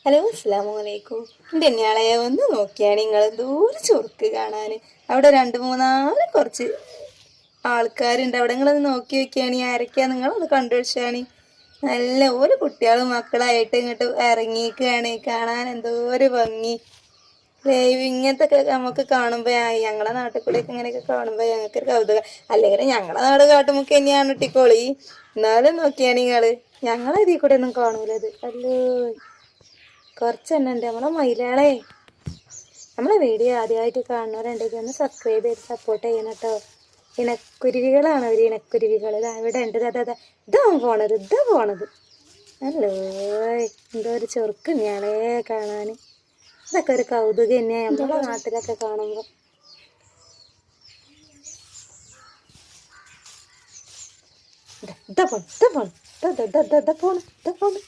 Hello അസ്സലാമു അലൈക്കും. എൻ്റെ ഞാളെ ഒന്ന് നോക്കിയാണ് നിങ്ങൾ ദൂരെ ചൊറുക്ക് കാണാൻ. അവിടെ 2-3 കുറച്ച് ആൾക്കാരുണ്ട്. അവിടെ നിങ്ങളൊന്ന് നോക്കി വെക്കുകയാണ്. ആരൊക്കെയാ നിങ്ങളൊന്ന് കണ്ടുപിടിച്ചാണ്. നല്ല ഒരു കുട്ടികളും മക്കളായിട്ട് ഇങ്ങോട്ട് ഇറങ്ങിയിരിക്കുകയാണ്. കാണാൻ എന്തോ ഒരു ഭംഗി. ലൈവ് ഇങ്ങനത്തെ ഒക്കെ നമുക്ക് കാണുമ്പോൾ ഞങ്ങളെ നാട്ടിൽ കൂടെയൊക്കെ ഇങ്ങനെയൊക്കെ കാണുമ്പോൾ ഞങ്ങൾക്കൊരു കൗതുകം. അല്ലെങ്കിൽ ഞങ്ങളെ നാട് കാട്ടുമുക്ക് തന്നെയാണ് ഇട്ടിക്കോളി. എന്നാലും നോക്കിയാണ് നിങ്ങൾ ഞങ്ങളെ ഇതിൽ കൂടെ ഒന്നും കാണൂലത്. അല്ലോ കുറച്ചെണ്ണം ഉണ്ട് നമ്മളെ മയിലാളെ. നമ്മളെ വീഡിയോ ആദ്യമായിട്ട് കാണുന്നവരുണ്ടെങ്കിൽ ഒന്ന് സബ്സ്ക്രൈബ് ചെയ്ത് സപ്പോർട്ട് ചെയ്യണം കേട്ടോ. ഇണക്കുരുവികളാണ് അവർ, ഇണക്കുരുവികൾ. ഇവിടെ ഉണ്ട്. ഇതാ പോണത്. അല്ലോ എന്തോ ഒരു ചൊറുക്ക് തന്നെയാണേ കാണാൻ. ഇതൊക്കെ ഒരു കൗതുകം തന്നെയാണ് നമ്മളെ നാട്ടിലൊക്കെ കാണുമ്പോൾ. ഇതാ പോണ്